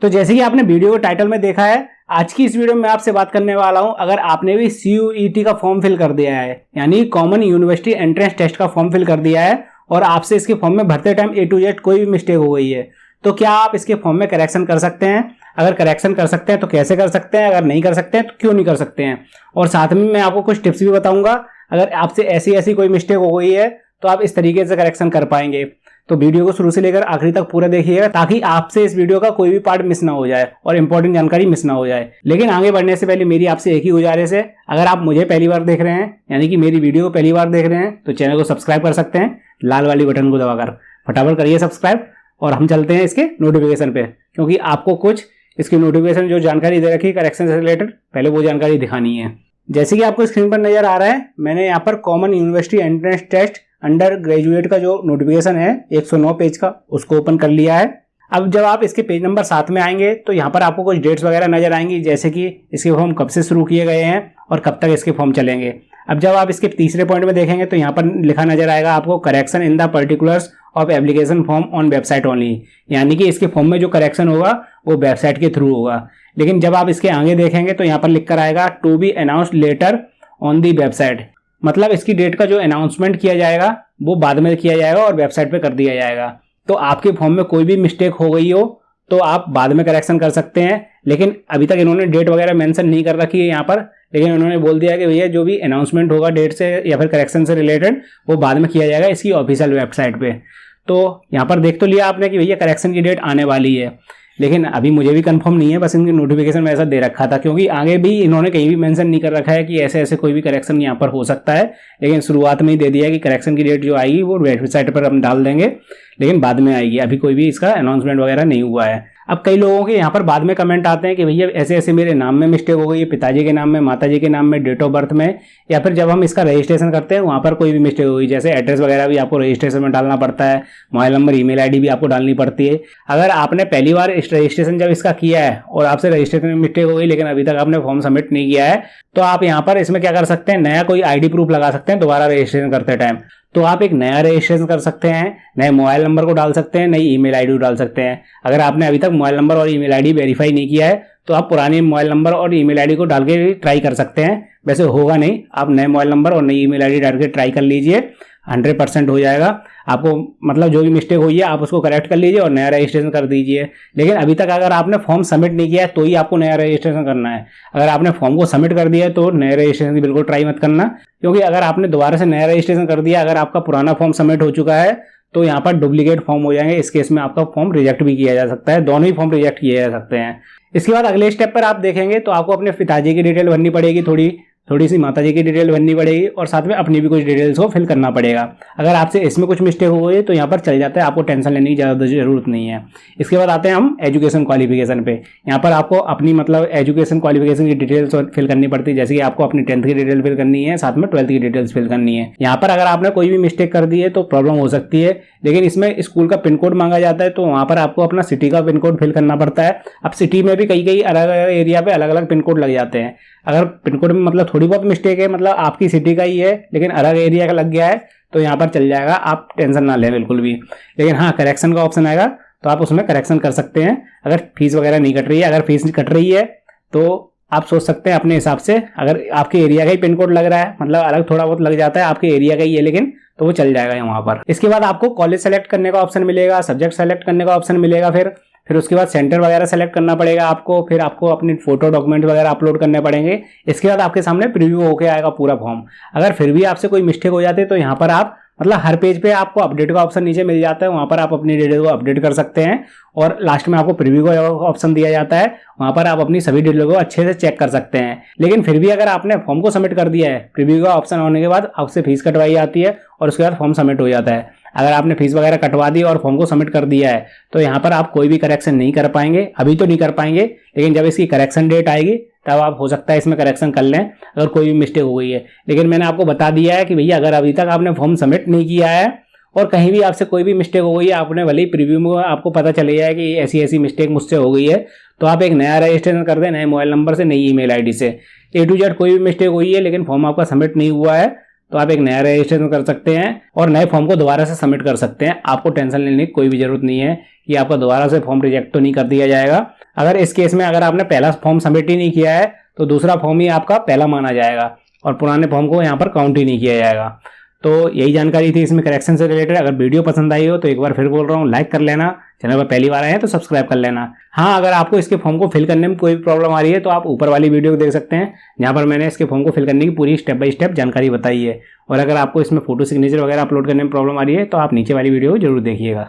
तो जैसे कि आपने वीडियो के टाइटल में देखा है, आज की इस वीडियो में मैं आपसे बात करने वाला हूं, अगर आपने भी CUET का फॉर्म फिल कर दिया है, यानी कॉमन यूनिवर्सिटी एंट्रेंस टेस्ट का फॉर्म फिल कर दिया है और आपसे इसके फॉर्म में भरते टाइम A to Z कोई भी मिस्टेक हो गई है, तो क्या आप इसके फॉर्म में करेक्शन कर सकते हैं? अगर करेक्शन कर सकते हैं तो कैसे कर सकते हैं, अगर नहीं कर सकते हैं तो क्यों नहीं कर सकते हैं, और साथ में मैं आपको कुछ टिप्स भी बताऊंगा। अगर आपसे ऐसी कोई मिस्टेक हो गई है तो आप इस तरीके से करेक्शन कर पाएंगे। तो वीडियो को शुरू से लेकर आखिरी तक पूरा देखिएगा ताकि आपसे इस वीडियो का कोई भी पार्ट मिस ना हो जाए और इंपॉर्टेंट जानकारी मिस ना हो जाए। लेकिन आगे बढ़ने से पहले मेरी आपसे एक ही गुजारिश है, अगर आप मुझे पहली बार देख रहे हैं, यानी कि मेरी वीडियो को पहली बार देख रहे हैं, तो चैनल को सब्सक्राइब कर सकते हैं लाल वाली बटन को दबाकर। फटाफट करिए सब्सक्राइब और हम चलते हैं इसके नोटिफिकेशन पे, क्योंकि आपको कुछ इसकी नोटिफिकेशन जो जानकारी दे रखी है करेक्शन से रिलेटेड, पहले वो जानकारी दिखानी है। जैसे कि आपको स्क्रीन पर नजर आ रहा है, मैंने यहाँ पर common university entrance test undergraduate का जो नोटिफिकेशन है 109 पेज का, उसको ओपन कर लिया है। अब जब आप इसके पेज नंबर 7 में आएंगे तो यहाँ पर आपको कुछ डेट्स वगैरह नजर आएंगी, जैसे कि इसके फॉर्म कब से शुरू किए गए हैं और कब तक इसके फॉर्म चलेंगे। अब जब आप इसके तीसरे पॉइंट में देखेंगे तो यहाँ पर लिखा नजर आएगा आपको correction in the particulars of application form on website only, यानी कि इसके फॉर्म में जो करेक्शन होगा वो वेबसाइट के थ्रू होगा। लेकिन जब आप इसके आगे देखेंगे तो यहाँ पर लिख कर आएगा to be announced later on the website, मतलब इसकी डेट का जो अनाउंसमेंट किया जाएगा वो बाद में किया जाएगा और वेबसाइट पे कर दिया जाएगा। तो आपके फॉर्म में कोई भी मिस्टेक हो गई हो तो आप बाद में करेक्शन कर सकते हैं, लेकिन अभी तक इन्होंने डेट वगैरह मेंशन नहीं कर रखी है यहाँ पर, लेकिन उन्होंने बोल दिया कि भैया जो भी अनाउंसमेंट होगा डेट से या फिर करेक्शन से रिलेटेड वो बाद में किया जाएगा इसकी ऑफिशियल वेबसाइट पे। तो यहाँ पर देख तो लिया आपने कि भैया करेक्शन की डेट आने वाली है, लेकिन अभी मुझे भी कंफर्म नहीं है, बस इनकी नोटिफिकेशन में ऐसा दे रखा था, क्योंकि आगे भी इन्होंने कहीं भी मेंशन नहीं कर रखा है कि ऐसे कोई भी करेक्शन यहाँ पर हो सकता है, लेकिन शुरुआत में ही दे दिया है कि करेक्शन की डेट जो आएगी वो वेबसाइट पर हम डाल देंगे, लेकिन बाद में आएगी, अभी कोई भी इसका अनाउंसमेंट वगैरह नहीं हुआ है। अब कई लोगों के यहाँ पर बाद में कमेंट आते हैं कि भैया ऐसे मेरे नाम में मिस्टेक हो गई है, पिताजी के नाम में, माताजी के नाम में, डेट ऑफ बर्थ में, या फिर जब हम इसका रजिस्ट्रेशन करते हैं वहाँ पर कोई भी मिस्टेक हो गई, जैसे एड्रेस वगैरह भी आपको रजिस्ट्रेशन में डालना पड़ता है, मोबाइल नंबर, ईमेल आईडी भी आपको डालनी पड़ती है। अगर आपने पहली बार रजिस्ट्रेशन जब इसका किया है और आपसे रजिस्ट्रेशन में मिस्टेक हो गई लेकिन अभी तक आपने फॉर्म सबमिट नहीं किया है, तो आप यहाँ पर इसमें क्या कर सकते हैं, नया कोई ID प्रूफ लगा सकते हैं दोबारा रजिस्ट्रेशन करते टाइम। तो आप एक नया रजिस्ट्रेशन कर सकते हैं, नए मोबाइल नंबर को डाल सकते हैं, नई ईमेल आईडी डाल सकते हैं। अगर आपने अभी तक मोबाइल नंबर और ईमेल आईडी वेरीफाई नहीं किया है तो आप पुराने मोबाइल नंबर और ईमेल आईडी को डाल के ट्राई कर सकते हैं। वैसे होगा नहीं, आप नए मोबाइल नंबर और नई ईमेल आईडी डाल के ट्राई कर लीजिए, 100% हो जाएगा आपको, मतलब जो भी मिस्टेक हुई है आप उसको करेक्ट कर लीजिए और नया रजिस्ट्रेशन कर दीजिए। लेकिन अभी तक अगर आपने फॉर्म सबमिट नहीं किया है तो ही आपको नया रजिस्ट्रेशन करना है। अगर आपने फॉर्म को सबमिट कर दिया है तो नए रजिस्ट्रेशन की बिल्कुल ट्राई मत करना, क्योंकि अगर आपने दोबारा से नया रजिस्ट्रेशन कर दिया, अगर आपका पुराना फॉर्म सबमिट हो चुका है तो यहाँ पर डुप्लीकेट फॉर्म हो जाएंगे। इस केस में आपका फॉर्म रिजेक्ट भी किया जा सकता है, दोनों ही फॉर्म रिजेक्ट किए जा सकते हैं। इसके बाद अगले स्टेप पर आप देखेंगे तो आपको अपने पिताजी की डिटेल भरनी पड़ेगी, थोड़ी सी माताजी की डिटेल भरनी पड़ेगी और साथ में अपनी भी कुछ डिटेल्स को फिल करना पड़ेगा। अगर आपसे इसमें कुछ मिस्टेक हो गई तो यहाँ पर चल जाता है, आपको टेंशन लेने की ज़्यादा जरूरत नहीं है। इसके बाद आते हैं हम एजुकेशन क्वालिफिकेशन पे। यहाँ पर आपको अपनी मतलब एजुकेशन क्वालिफिकेशन की डिटेल्स फिल करनी पड़ती है, जैसे कि आपको अपनी 10th की डिटेल फिल करनी है, साथ में 12th की डिटेल्स फिल करनी है। यहाँ पर अगर आपने कोई भी मिस्टेक कर दी है तो प्रॉब्लम हो सकती है, लेकिन इसमें स्कूल का पिन कोड मांगा जाता है, तो वहाँ पर आपको अपना सिटी का पिन कोड फिल करना पड़ता है। अब सिटी में भी कई अलग अलग एरिया पे अलग अलग पिन कोड लग जाते हैं। अगर पिन कोड में मतलब थोड़ी बहुत मिस्टेक है, मतलब आपकी सिटी का ही है लेकिन अलग एरिया का लग गया है, तो यहाँ पर चल जाएगा, आप टेंशन ना लें बिल्कुल भी। लेकिन हाँ, करेक्शन का ऑप्शन आएगा तो आप उसमें करेक्शन कर सकते हैं अगर फीस वगैरह नहीं कट रही है। अगर फीस कट रही है तो आप सोच सकते हैं अपने हिसाब से, अगर आपके एरिया का ही पिन कोड लग रहा है, मतलब अलग थोड़ा बहुत लग जाता है, आपके एरिया का ही है लेकिन, तो वो चल जाएगा वहाँ पर। इसके बाद आपको कॉलेज सेलेक्ट करने का ऑप्शन मिलेगा, सब्जेक्ट सेलेक्ट करने का ऑप्शन मिलेगा, फिर उसके बाद सेंटर वगैरह सेलेक्ट करना पड़ेगा आपको, फिर आपको अपनी फोटो डॉक्यूमेंट वगैरह अपलोड करने पड़ेंगे। इसके बाद आपके सामने प्रीव्यू होके आएगा पूरा फॉर्म। अगर फिर भी आपसे कोई मिस्टेक हो जाती है तो यहाँ पर आप मतलब हर पेज पे आपको अपडेट का ऑप्शन नीचे मिल जाता है, वहाँ पर आप अपनी डिटेल को अपडेट कर सकते हैं और लास्ट में आपको प्रीव्यू का ऑप्शन दिया जाता है, वहाँ पर आप अपनी सभी डिटेल को अच्छे से चेक कर सकते हैं। लेकिन फिर भी अगर आपने फॉर्म को सबमिट कर दिया है, प्रीव्यू का ऑप्शन होने के बाद आपसे फीस कटवाई जाती है और उसके बाद फॉर्म सबमिट हो जाता है। अगर आपने फीस वगैरह कटवा दी और फॉर्म को सबमिट कर दिया है तो यहाँ पर आप कोई भी करेक्शन नहीं कर पाएंगे, अभी तो नहीं कर पाएंगे, लेकिन जब इसकी करेक्शन डेट आएगी तब आप हो सकता है इसमें करेक्शन कर लें अगर कोई भी मिस्टेक हो गई है। लेकिन मैंने आपको बता दिया है कि भैया अगर अभी तक आपने फॉर्म सबमिट नहीं किया है और कहीं भी आपसे कोई भी मिस्टेक हो गई है, आपने भले ही प्रीव्यू में आपको पता चले जाए कि ऐसी मिस्टेक मुझसे हो गई है, तो आप एक नया रजिस्ट्रेशन कर दें, नए मोबाइल नंबर से, नई ईमेल आईडी से। A to Z कोई भी मिस्टेक हुई है लेकिन फॉर्म आपका सबमिट नहीं हुआ है तो आप एक नया रजिस्ट्रेशन कर सकते हैं और नए फॉर्म को दोबारा से सबमिट कर सकते हैं। आपको टेंशन लेने की कोई भी जरूरत नहीं है कि आपका दोबारा से फॉर्म रिजेक्ट तो नहीं कर दिया जाएगा। अगर इस केस में अगर आपने पहला फॉर्म सबमिट ही नहीं किया है तो दूसरा फॉर्म ही आपका पहला माना जाएगा और पुराने फॉर्म को यहाँ पर काउंट ही नहीं किया जाएगा। तो यही जानकारी थी इसमें करेक्शन से रिलेटेड। अगर वीडियो पसंद आई हो तो एक बार फिर बोल रहा हूँ, लाइक कर लेना, चैनल पर पहली बार आए हैं तो सब्सक्राइब कर लेना। हाँ, अगर आपको इसके फॉर्म को फिल करने में कोई प्रॉब्लम आ रही है तो आप ऊपर वाली वीडियो को देख सकते हैं, जहाँ पर मैंने इसके फॉर्म को फिल करने की पूरी स्टेप बाय स्टेप जानकारी बताई है। और अगर आपको इसमें फोटो सिग्नेचर वगैरह अपलोड करने में प्रॉब्लम आ रही है तो आप नीचे वाली वीडियो को जरूर देखिएगा।